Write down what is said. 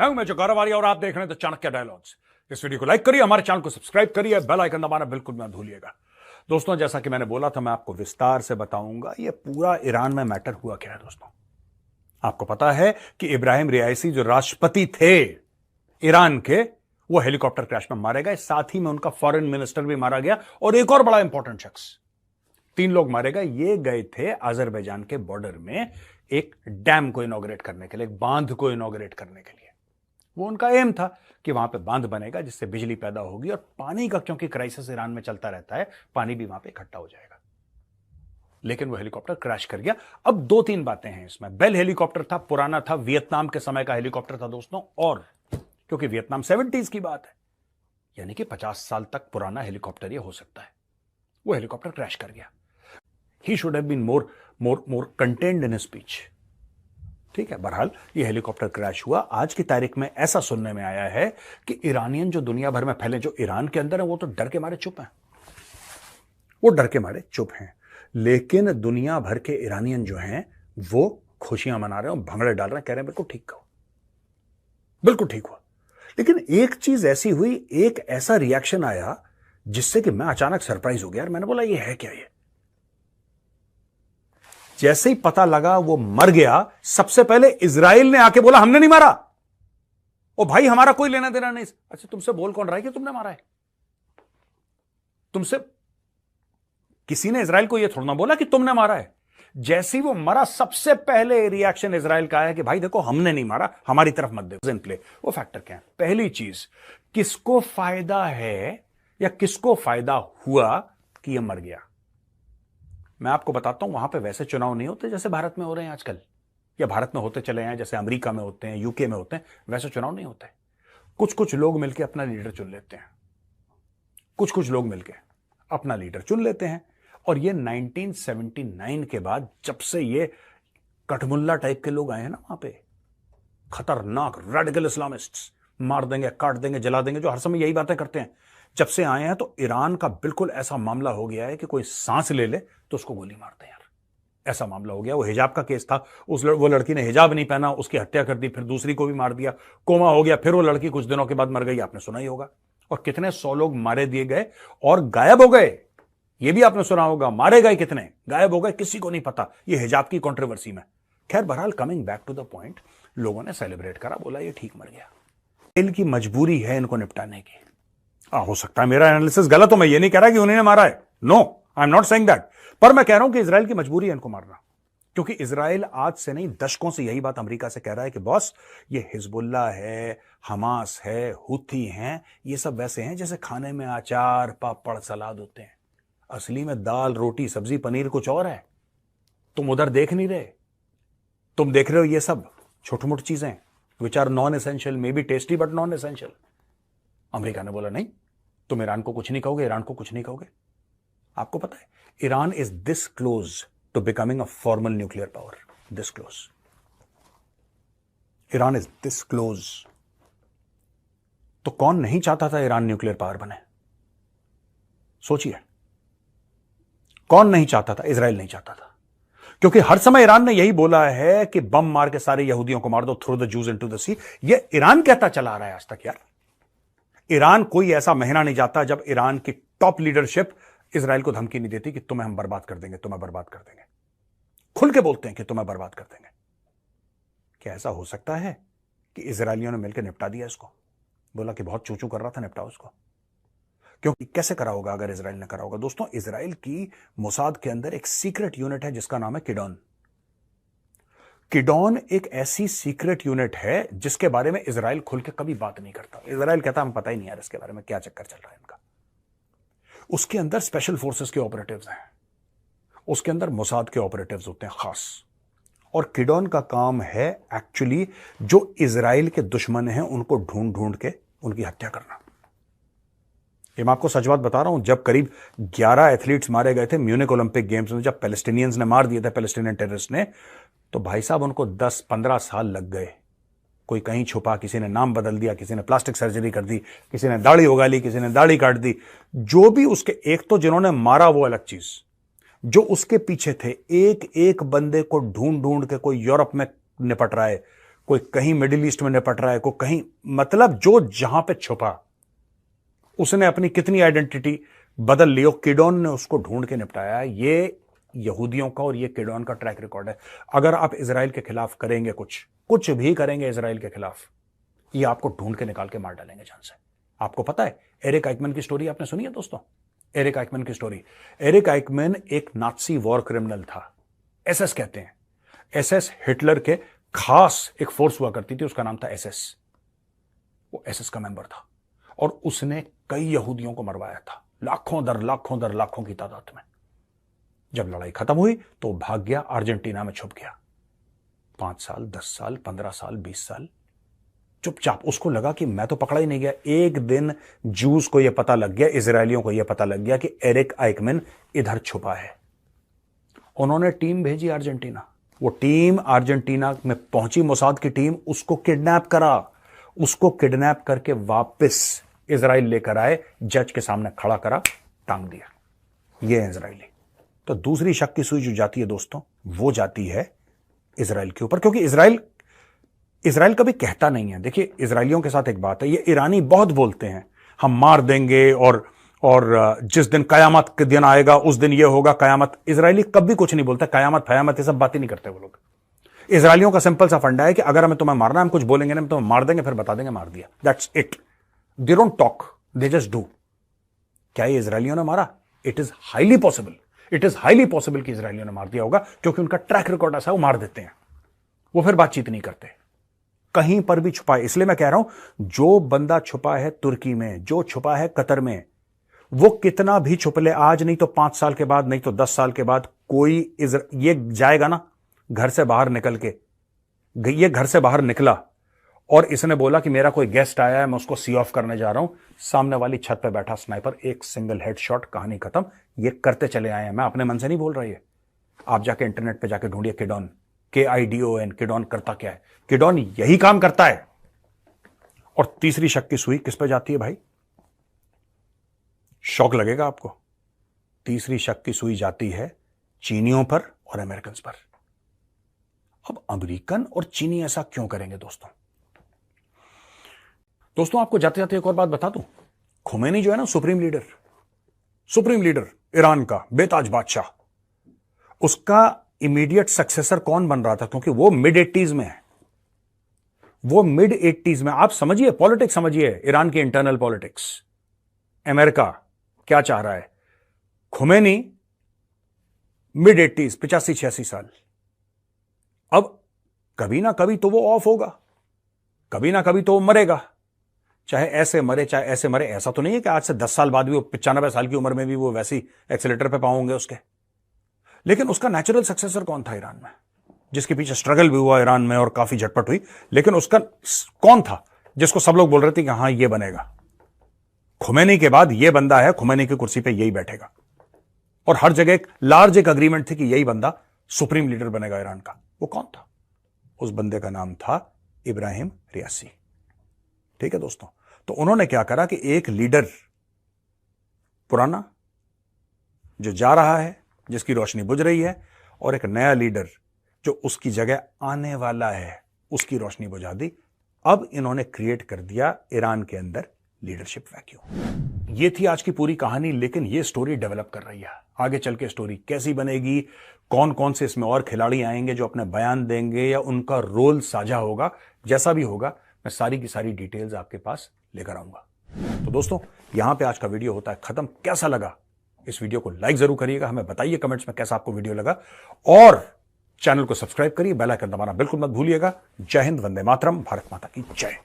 हूं मैं गौरव आर्य और आप देख रहे हैं द चाणक्य डायलॉग्स। इस वीडियो को लाइक करिए, हमारे चैनल को सब्सक्राइब करिए, बेल आइकन दबाना बिल्कुल मत भूलिएगा। दोस्तों, जैसा कि मैंने बोला था, मैं आपको विस्तार से बताऊंगा ये पूरा ईरान में मैटर हुआ क्या है। दोस्तों, आपको पता है कि इब्राहिम रियासी जो राष्ट्रपति थे ईरान के, वो हेलीकॉप्टर क्रैश में मारे गए। साथ ही में उनका फॉरेन मिनिस्टर भी मारा गया और एक और बड़ा इंपॉर्टेंट शख्स, 3 लोग मारे गए। ये गए थे अजरबैजान के बॉर्डर में एक डैम को इनॉग्रेट करने के लिए, एक बांध को इनॉग्रेट करने के लिए। वो उनका एम था कि वहां पे बांध बनेगा जिससे बिजली पैदा होगी और पानी का, क्योंकि क्राइसिस ईरान में चलता रहता है, पानी भी वहां पे इकट्ठा हो जाएगा। लेकिन वो हेलीकॉप्टर क्रैश कर गया। अब 2-3 बातें हैं इसमें। बेल हेलीकॉप्टर था, पुराना था, वियतनाम के समय का हेलीकॉप्टर था दोस्तों, और क्योंकि वियतनाम 70s की बात है, यानी कि 50 साल तक पुराना हेलीकॉप्टर ये हो सकता है। वो हेलीकॉप्टर क्रैश कर गया। He should have been more contained in speech. ठीक है, बहरहाल ये हेलीकॉप्टर क्रैश हुआ। आज की तारीख में ऐसा सुनने में आया है कि ईरानियन जो दुनिया भर में फैले, जो ईरान के अंदर है, वो तो डर के मारे चुप हैं। वो डर के मारे चुप हैं। लेकिन दुनिया भर के ईरानियन जो हैं वो खुशियां मना रहे हैं, भंगड़े डाल रहे हैं, कह रहे हैं बिल्कुल ठीक हुआ, बिल्कुल ठीक हुआ। लेकिन एक चीज ऐसी हुई, एक ऐसा रिएक्शन आया जिससे कि मैं अचानक सरप्राइज हो गया। यार, मैंने बोला ये है क्या? ये जैसे ही पता लगा वो मर गया, सबसे पहले इजराइल ने आके बोला हमने नहीं मारा। ओ भाई, हमारा कोई लेना देना नहीं। अच्छा, तुमसे बोल कौन रहा है कि तुमने मारा है? तुमसे किसी ने इजराइल को यह थोड़ा ना बोला कि तुमने मारा है। जैसे ही वो मरा, सबसे पहले रिएक्शन इजराइल का है कि भाई देखो, हमने नहीं मारा, हमारी तरफ मत देखो। इन प्ले वो फैक्टर क्या है? पहली चीज, किसको फायदा है या किसको फायदा हुआ कि यह मर गया? मैं आपको बताता हूं, वहां पे वैसे चुनाव नहीं होते जैसे भारत में हो रहे हैं आजकल, या भारत में होते चले हैं, जैसे अमेरिका में होते हैं, यूके में होते हैं। वैसे चुनाव नहीं होते। कुछ लोग मिलकर अपना लीडर चुन लेते हैं। कुछ लोग मिलकर अपना लीडर चुन लेते हैं। और ये 1979 के बाद, जब से ये कठमुल्ला टाइप के लोग आए हैं ना वहां पे, खतरनाक रेडिकल इस्लामिस्ट्स, मार देंगे, काट देंगे, जला देंगे, जो हर समय यही बातें करते हैं, जब से आए हैं, तो ईरान का बिल्कुल ऐसा मामला हो गया है कि कोई सांस ले ले तो उसको गोली मारते हैं। यार, ऐसा मामला हो गया। वो हिजाब का केस था, वो लड़की ने हिजाब नहीं पहना, उसकी हत्या कर दी, फिर दूसरी को भी मार दिया, कोमा हो गया, फिर वो लड़की कुछ दिनों के बाद मर गई, आपने सुना ही होगा। और कितने 100 लोग मारे दिए गए और गायब हो गए, ये भी आपने सुना होगा। मारे गए कितने, गायब हो गए, किसी को नहीं पता, ये हिजाब की कंट्रोवर्सी में। खैर, बहरहाल, coming back to the point, लोगों ने सेलिब्रेट करा, बोला ये ठीक मर गया। इनकी मजबूरी है इनको निपटाने की। हो सकता है मेरा एनालिसिस गलत हो, मैं ये नहीं कह रहा कि उन्होंने मारा है, no, I am not saying that, पर मैं कह रहा हूं कि इजराइल की मजबूरी है इनको मारना। क्योंकि इजराइल आज से नहीं, दशकों से यही बात अमेरिका से कह रहा है कि बॉस, ये हिजबुल्लाह है, हमास है, हुथी हैं, ये सब वैसे हैं जैसे खाने में अचार, पापड़, सलाद होते हैं। असली में दाल, रोटी, सब्जी, पनीर कुछ और है। तुम उधर देख नहीं रहे, तुम देख रहे हो ये सब छोटी मोटी चीजें, which are non essential, maybe tasty but non essential. America ने बोला नहीं, तुम ईरान को कुछ नहीं कहोगे, ईरान को कुछ नहीं कहोगे। आपको पता है, Iran is this close to becoming a formal nuclear power. This close, Iran is this close. तो कौन नहीं चाहता था ईरान न्यूक्लियर पावर बने? सोचिए, कौन नहीं चाहता था? इजराइल नहीं चाहता था, क्योंकि हर समय ईरान ने यही बोला है कि बम मार के सारे यहूदियों को मार दो, throw the Jews into the sea. ये ईरान कहता चला आ रहा है आज तक। यार, ईरान कोई ऐसा महीना नहीं जाता जब ईरान की टॉप लीडरशिप इजराइल को धमकी नहीं देती कि तुम्हें हम बर्बाद कर देंगे, तुम्हें बर्बाद कर देंगे। खुल के बोलते हैं कि तुम्हें बर्बाद कर देंगे। क्या ऐसा हो सकता है कि इजरायलियों ने मिलकर निपटा दिया इसको? बोला कि बहुत चूचू कर रहा था, निपटाओ उसको। क्योंकि कैसे करा होगा अगर इजराइल ने करा होगा? दोस्तों, इजराइल की मोसाद के अंदर एक सीक्रेट यूनिट है जिसका नाम है किडॉन। किडॉन एक ऐसी सीक्रेट यूनिट है जिसके बारे में इजराइल खुल के कभी बात नहीं करता। इजराइल कहता हमें पता ही नहीं यार इसके बारे में क्या चक्कर चल रहा है इनका। उसके अंदर स्पेशल फोर्सेस के ऑपरेटिव्स हैं, उसके अंदर मोसाद के ऑपरेटिव्स होते हैं खास। और किडॉन का काम है एक्चुअली जो इजराइल के दुश्मन हैं उनको ढूंढ ढूंढ के उनकी हत्या करना। ये मैं आपको सच बात बता रहा हूं, जब करीब 11 एथलीट्स मारे गए थे म्यूनिक ओलंपिक गेम्स में, जब पैलेस्टीनियंस ने मार दिए थे, पैलेस्टीनियन टेररिस्ट ने, तो भाई साहब उनको 10-15 साल लग गए। कोई कहीं छुपा, किसी ने नाम बदल दिया, किसी ने प्लास्टिक सर्जरी कर दी, किसी ने दाढ़ी उगा ली, किसी ने दाढ़ी काट दी। जो भी उसके, एक तो जिन्होंने मारा वो अलग चीज, जो उसके पीछे थे, एक एक बंदे को ढूंढ ढूंढ के कोई यूरोप में निपट रहा है, कोई कहीं मिडिल ईस्ट में निपट रहा है, कोई कहीं, मतलब जो जहां पे छुपा उसने अपनी कितनी आइडेंटिटी बदल ली और किडोन ने उसको ढूंढ के निपटाया। ये यहूदियों का और ये किडोन का ट्रैक रिकॉर्ड है। अगर आप इजराइल के खिलाफ करेंगे, कुछ भी करेंगे इजराइल के खिलाफ, ये आपको ढूंढ के निकाल के मार डालेंगे जान से। आपको पता है एरिक आइकमैन की स्टोरी आपने सुनी है दोस्तों? एरिक आइकमैन की स्टोरी। एरिक आइकमैन एक नाजी वॉर क्रिमिनल था, एसएस कहते हैं। एसएस हिटलर के खास एक फोर्स हुआ करती थी, उसका नाम था एसएस। वो एसएस का मेंबर था और उसने कई यहूदियों को मरवाया था, लाखों दर लाखों की तादाद में। जब लड़ाई खत्म हुई तो भाग गया, अर्जेंटीना में छुप गया। 5 साल, 10 साल, 15 साल, 20 साल चुपचाप। उसको लगा कि मैं तो पकड़ा ही नहीं गया। एक दिन जूस को यह पता लग गया, इजरायलियों को यह पता लग गया कि एरिक आइकमैन इधर छुपा है। उन्होंने टीम भेजी अर्जेंटीना। वो टीम अर्जेंटीना में पहुंची, मोसाद की टीम, उसको किडनैप करा। उसको किडनैप करके वापस इजराइल लेकर आए, जज के सामने खड़ा करा, टांग दिया। ये है इजरायली। तो दूसरी शक की सुई जो जाती है दोस्तों, वो जाती है इजराइल के ऊपर, क्योंकि इजराइल कभी कहता नहीं है। देखिए इजरायलियों के साथ एक बात है, ये ईरानी बहुत बोलते हैं हम मार देंगे और जिस दिन कयामत के दिन आएगा उस दिन ये होगा कयामत। इजरायली कभी कुछ नहीं बोलता, कयामत फयामत ये सब बातें नहीं करते वो लोग। इजरायलियों का सिंपल सा फंडा है कि अगर हमें तुम्हें मारना है, हम कुछ बोलेंगे ना, हम तुम्हें मार देंगे, फिर बता देंगे मार दिया। That's it. They don't talk, they just do. क्या ये इजरायलियों ने मारा? It is highly possible, it is highly possible कि इजरायलियों ने मार दिया होगा, क्योंकि उनका ट्रैक रिकॉर्ड ऐसा है, वो मार देते हैं, वो फिर बातचीत नहीं करते। कहीं पर भी छुपा है। इसलिए मैं कह रहा हूं, जो बंदा छुपा है तुर्की में, जो छुपा है कतर में, वो कितना भी छुप ले, आज नहीं तो 5 साल के बाद, नहीं तो 10 साल के बाद, कोई ये जाएगा ना घर से बाहर निकल के। ये घर से बाहर निकला और इसने बोला कि मेरा कोई गेस्ट आया है, मैं उसको सी ऑफ करने जा रहा हूं। सामने वाली छत पे बैठा स्नाइपर, एक सिंगल हेडशॉट, कहानी खत्म। ये करते चले आए हैं, मैं अपने मन से नहीं बोल रहा। ये आप जाके इंटरनेट पे जाके ढूंढिए किडोन, KIDON। किडोन करता क्या है? किडोन यही काम करता है। और तीसरी शक की सुई किस पे जाती है भाई? शौक लगेगा आपको। तीसरी शक की सुई जाती है चीनियों पर और अमेरिकन पर। अब अमेरिकन और चीनी ऐसा क्यों करेंगे दोस्तों? आपको जाते जाते एक और बात बता दूं। खुमैनी जो है ना, सुप्रीम लीडर ईरान का बेताज बादशाह, उसका इमीडिएट सक्सेसर कौन बन रहा था? क्योंकि वो मिड-80s में है। वो मिड-80s में, आप समझिए पॉलिटिक्स, समझिए ईरान की इंटरनल पॉलिटिक्स। अमेरिका क्या चाह रहा है? खुमैनी मिड-80s, 85-86 साल। अब कभी ना कभी तो वो ऑफ होगा, कभी ना कभी तो वो मरेगा। चाहे ऐसे मरे चाहे ऐसे मरे। ऐसा तो नहीं है कि आज से 10 साल बाद भी वो 95 साल की उम्र में भी वो वैसी एक्सीलेटर पे पाओगे उसके। लेकिन उसका नेचुरल सक्सेसर कौन था ईरान में, जिसके पीछे स्ट्रगल भी हुआ ईरान में और काफी झटपट हुई, लेकिन उसका कौन था जिसको सब लोग बोल रहे थे कि हां ये बनेगा? खुमैनी के बाद ये बंदा है, खुमैनी की कुर्सी पे यही बैठेगा। और हर जगह एक लार्ज एक अग्रीमेंट थी कि यही बंदा सुप्रीम लीडर बनेगा ईरान का। वो कौन था? उस बंदे का नाम था इब्राहिम रियासी। ठीक है दोस्तों। तो उन्होंने क्या करा कि एक लीडर पुराना जो जा रहा है, जिसकी रोशनी बुझ रही है, और एक नया लीडर जो उसकी जगह आने वाला है, उसकी रोशनी बुझा दी। अब इन्होंने क्रिएट कर दिया ईरान के अंदर लीडरशिप वैक्यूम। ये थी आज की पूरी कहानी, लेकिन ये स्टोरी डेवलप कर रही है। आगे चल के स्टोरी कैसी बनेगी, कौन कौन से इसमें और खिलाड़ी आएंगे जो अपने बयान देंगे या उनका रोल साझा होगा, जैसा भी होगा मैं सारी की सारी डिटेल्स आपके पास लेकर आऊंगा। तो दोस्तों यहां पे आज का वीडियो होता है खत्म। कैसा लगा? इस वीडियो को लाइक जरूर करिएगा, हमें बताइए कमेंट्स में कैसा आपको वीडियो लगा, और चैनल को सब्सक्राइब करिए, बेल आइकन दबाना बिल्कुल मत भूलिएगा। जय हिंद, वंदे मातरम, भारत माता की जय।